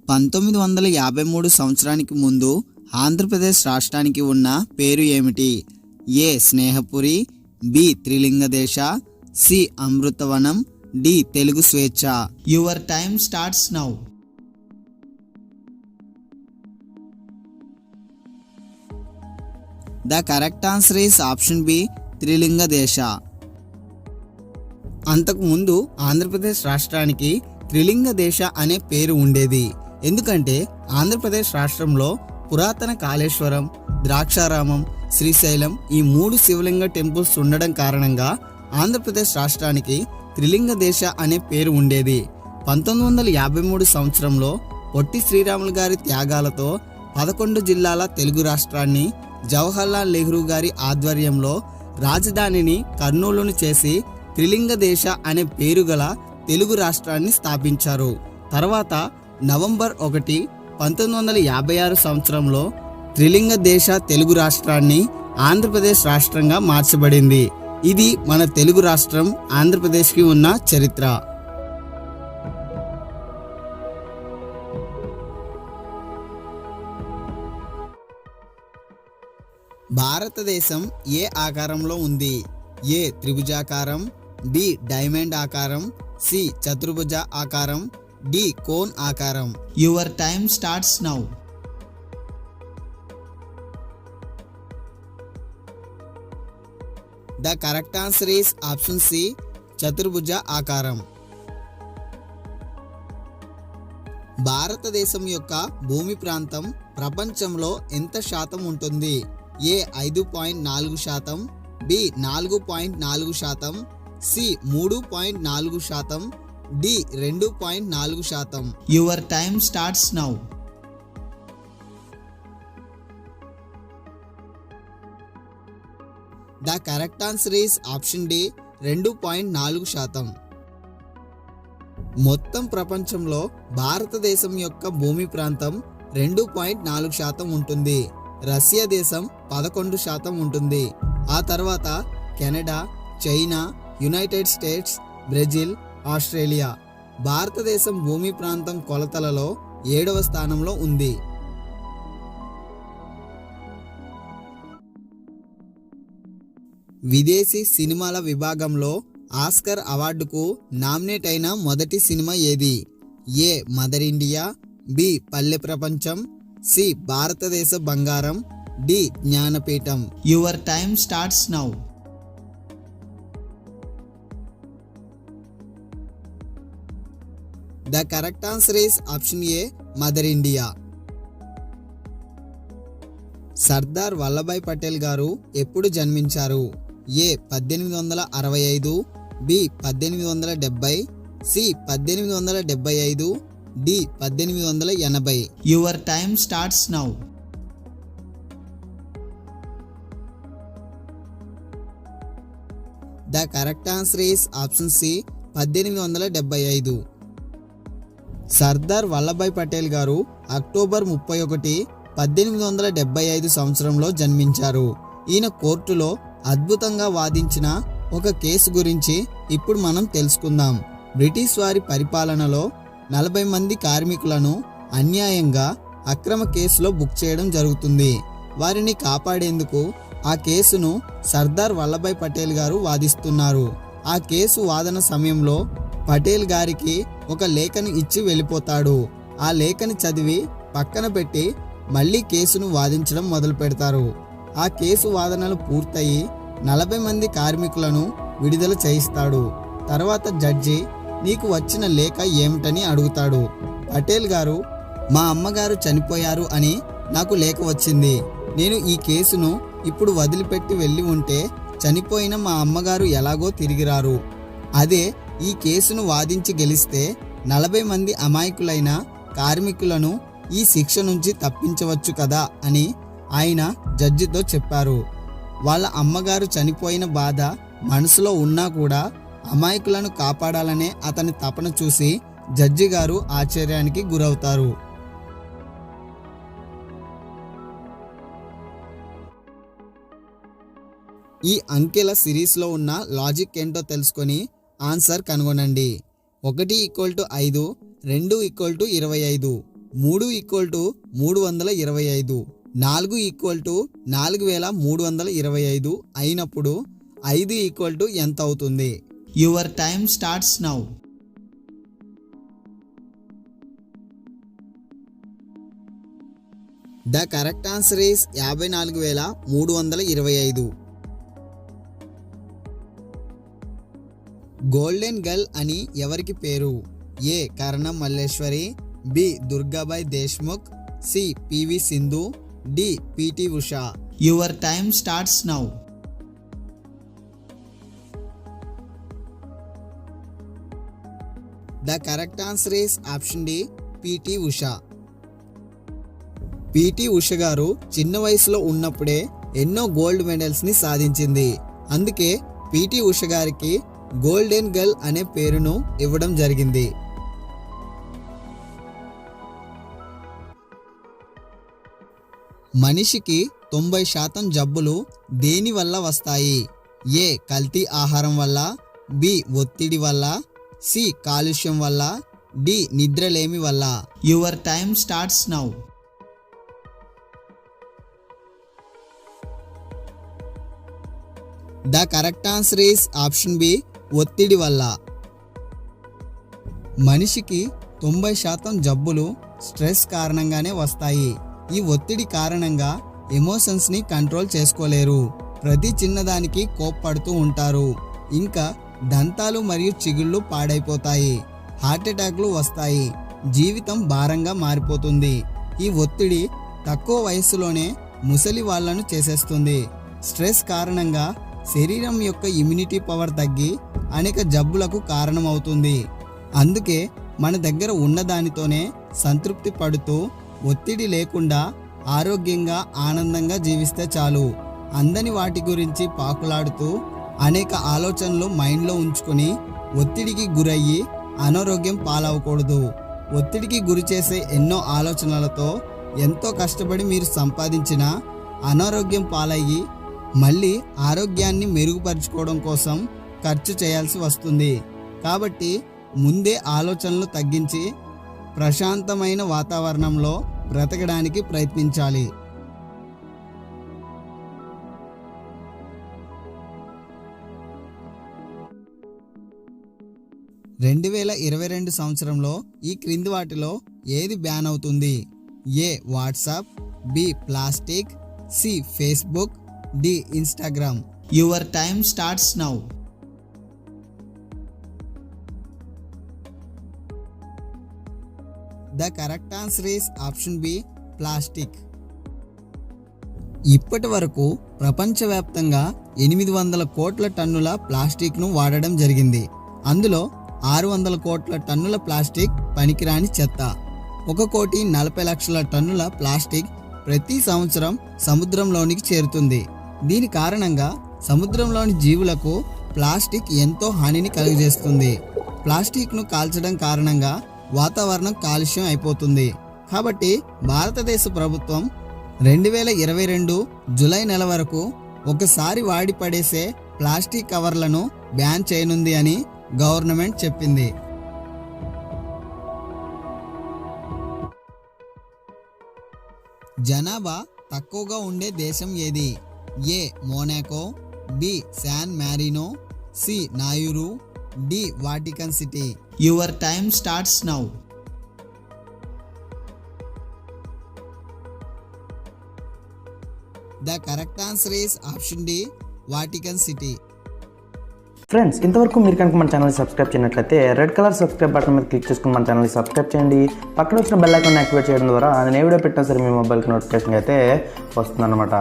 1953 సంవత్సరానికి ముందు ఆంధ్రప్రదేశ్ రాష్ట్రానికి ఉన్న పేరు ఏమిటి? A Snehapuri, B Trilingadesha, C Amritavanam, D Telugu స్వేచ్ఛ. Your time starts now. The correct answer is option B Trilingadesha. అంతకుముందు ఆంధ్రప్రదేశ్ రాష్ట్రానికి త్రిలింగదేశ అనే పేరు ఉండేది. ఎందుకంటే ఆంధ్రప్రదేశ్ రాష్ట్రంలో పురాతన కాళేశ్వరం, ద్రాక్షారామం, శ్రీశైలం ఈ 3 శివలింగ టెంపుల్స్ ఉండడం కారణంగా ఆంధ్రప్రదేశ్ రాష్ట్రానికి త్రిలింగదేశ అనే పేరు ఉండేది. 1953 సంవత్సరంలో పొట్టి శ్రీరాములు గారి త్యాగాలతో 11 జిల్లాల తెలుగు రాష్ట్రాన్ని జవహర్లాల్ నెహ్రూ గారి ఆధ్వర్యంలో రాజధానిని కర్నూలును చేసి త్రిలింగదేశ అనే పేరు గల తెలుగు రాష్ట్రాన్ని స్థాపించారు. తర్వాత నవంబర్ 1, 1956 సంవత్సరంలో త్రిలింగదేశ తెలుగు రాష్ట్రాన్ని ఆంధ్రప్రదేశ్ రాష్ట్రంగా మార్చబడింది. ఇది మన తెలుగు రాష్ట్రం ఆంధ్రప్రదేశ్కి ఉన్న చరిత్ర. భారతదేశం ఏ ఆకారంలో ఉంది? ఏ త్రిభుజాకారం, బి డైమండ్ ఆకారం, సి చతుర్భుజ ఆకారం, డి కోన్ ఆకారం. Your time starts now. The correct answer is option C చతుర్భుజ ఆకారం. భారతదేశం యొక్క భూమి ప్రాంతం ప్రపంచంలో ఎంత శాతం ఉంటుంది? A 5.4%, B 4.4%, C 3.4%, D 2.4%. Your time starts now. The correct answer is option D 2.4%. మొత్తం ప్రపంచంలో భారతదేశం యొక్క భూమి ప్రాంతం 2.4% ఉంటుంది. రష్యా దేశం 11% ఉంటుంది. ఆ తర్వాత Canada, China, United states, Brazil, Australia. భారతదేశం భూమి ప్రాంతం కొలతలలో 7వ స్థానంలో ఉంది. విదేశీ సినిమాల విభాగంలో ఆస్కర్ అవార్డుకు నామినేట్ అయిన మొదటి సినిమా ఏది? ఏ మదర్ ఇండియా, బి పల్లె ప్రపంచం, సి భారతదేశ బంగారం, డి జ్ఞానపీఠం. Your time starts now. The correct answer is option A mother India. Sardar Vallabhbhai Patel గారు ఎప్పుడు జన్మించారు? A 1865, B 1870, C 1875, D 1880. Your time starts now. The correct answer is option C 1875. Sardar Vallabhbhai Patel గారు October 31, 1875 సంవత్సరంలో జన్మించారు. ఈయన కోర్టులో అద్భుతంగా వాదించిన ఒక కేసు గురించి ఇప్పుడు మనం తెలుసుకుందాం. బ్రిటిష్ వారి పరిపాలనలో 40 మంది కార్మికులను అన్యాయంగా అక్రమ కేసులో బుక్ చేయడం జరుగుతుంది. వారిని కాపాడేందుకు ఆ కేసును సర్దార్ వల్లభాయ్ పటేల్ గారు వాదిస్తున్నారు. ఆ కేసు వాదన సమయంలో పటేల్ గారికి ఒక లేఖను ఇచ్చి వెళ్ళిపోతాడు. ఆ లేఖని చదివి పక్కన పెట్టి మళ్ళీ కేసును వాదించడం మొదలు పెడతారు. ఆ కేసు వాదనలు పూర్తయి 40 మంది కార్మికులను విడుదల చేయిస్తాడు. తర్వాత జడ్జి నీకు వచ్చిన లేఖ ఏమిటని అడుగుతాడు. పటేల్ గారు మా అమ్మగారు చనిపోయారు అని నాకు లేఖ వచ్చింది. నేను ఈ కేసును ఇప్పుడు వదిలిపెట్టి వెళ్ళి ఉంటే చనిపోయిన మా అమ్మగారు ఎలాగో తిరిగిరారు. అదే ఈ కేసును వాదించి గెలిస్తే 40 మంది అమాయకులైన కార్మికులను ఈ శిక్ష నుంచి తప్పించవచ్చు కదా అని ఆయన జడ్జితో చెప్పారు. వాళ్ళ అమ్మగారు చనిపోయిన బాధ మనసులో ఉన్నా కూడా అమాయకులను కాపాడాలనే అతని తపన చూసి జడ్జి గారు ఆశ్చర్యానికి గురవుతారు. ఈ అంకెల సిరీస్లో ఉన్న లాజిక్ ఏంటో తెలుసుకొని ఆన్సర్ కనుగొనండి. 1 = 5, 2 = 25, 3 = 325, 4 = 4325 అయినప్పుడు 5 ఎంత అవుతుంది? Your time starts now. The correct answer is 54,325. Golden girl అని ఎవరికి పేరు? A Karnam Malleswari, B Durgabai Deshmukh, C PV Sindhu, D PT Usha. Your time starts now. The correct answer is option D PT Usha. PT Usha గారు చిన్న వయసులో ఉన్నప్పుడే ఎన్నో గోల్డ్ మెడల్స్ని సాధించింది. అందుకే పిటి ఉష గారికి గోల్డెన్ గర్ల్ అనే పేరును ఇవ్వడం జరిగింది. మనిషికి 90% జబ్బులు దేని వల్ల వస్తాయి? ఏ కల్తీ ఆహారం వల్ల, బి ఒత్తిడి వల్ల, సి కాలుష్యం వల్ల, డి నిద్రలేమి వల్ల. Your time starts now. The correct answer is option B ఒత్తిడి వల్ల. మనిషికి 90% జబ్బులు స్ట్రెస్ కారణంగానే వస్తాయి. ఈ ఒత్తిడి కారణంగా ఎమోషన్స్ని కంట్రోల్ చేసుకోలేరు. ప్రతి చిన్నదానికి కోప్పడుతూ ఉంటారు. ఇంకా దంతాలు మరియు చిగుళ్ళు పాడైపోతాయి. హార్ట్ అటాక్లు వస్తాయి. జీవితం భారంగా మారిపోతుంది. ఈ ఒత్తిడి తక్కువ వయసులోనే ముసలి వాళ్లను చేసేస్తుంది. స్ట్రెస్ కారణంగా శరీరం యొక్క ఇమ్యూనిటీ పవర్ తగ్గి అనేక జబ్బులకు కారణమవుతుంది. అందుకే మన దగ్గర ఉన్నదానితోనే సంతృప్తి పడుతూ ఒత్తిడి లేకుండా ఆరోగ్యంగా ఆనందంగా జీవిస్తే చాలు. అందని వాటి గురించి పాకులాడుతూ అనేక ఆలోచనలు మైండ్లో ఉంచుకొని ఒత్తిడికి గురయ్యి అనారోగ్యం పాలవకూడదు. ఒత్తిడికి గురి చేసే ఎన్నో ఆలోచనలతో ఎంతో కష్టపడి మీరు సంపాదించిన అనారోగ్యం పాలయ్యి మళ్ళీ ఆరోగ్యాన్ని మెరుగుపరుచుకోవడం కోసం ఖర్చు చేయాల్సి వస్తుంది. కాబట్టి ముందే ఆలోచనలు తగ్గించి ప్రశాంతమైన వాతావరణంలో బ్రతకడానికి ప్రయత్నించాలి. సంవత్సరంలో ఈ క్రింది వాటిలో ఏది బ్యాన్ అవుతుంది? A WhatsApp, B plastic, C Facebook, D Instagram. Your time starts now. The correct answer is option B plastic. ఇప్పటి వరకు ప్రపంచవ్యాప్తంగా 800 కోట్ల టన్నుల ప్లాస్టిక్ను వాడడం జరిగింది. అందులో 600 కోట్ల టన్నుల ప్లాస్టిక్ పనికిరాని చెత్త. 1,40,00,000 టన్నుల ప్లాస్టిక్ ప్రతి సంవత్సరం సముద్రంలోనికి చేరుతుంది. దీని కారణంగా సముద్రంలోని జీవులకు ప్లాస్టిక్ ఎంతో హానిని కలుగజేస్తుంది. ప్లాస్టిక్ను కాల్చడం కారణంగా వాతావరణం కాలుష్యం అయిపోతుంది. కాబట్టి భారతదేశ ప్రభుత్వం 2022 జూలై నెల వరకు ఒకసారి వాడి పడేసే ప్లాస్టిక్ కవర్లను బ్యాన్ చేయనుంది అని గవర్నమెంట్ చెప్పింది. జనాభా తక్కువగా ఉండే దేశం ఏది? A Monaco, B San Marino, C Nauru, D Vatican City. Your time starts now. The correct answer is option D Vatican City. Friends, ఇంతవరకు మీరు కనుక మన ఛానల్ని సబ్స్క్రైబ్ చేయనట్లయితే రెడ్ కలర్ సబ్స్క్రైబ్ బటన్ మీద క్లిక్ చేసుకుని మన ఛానల్ని సబ్స్క్రైబ్ చేయండి. పక్కన వచ్చిన బెల్ ఐకాన్ యాక్టివేట్ చేయడం ద్వారా నేను ఏ వీడియో పెట్టినా సరే మీ మొబైల్కి నోటిఫికేషన్ అయితే వస్తుందన్నమాట.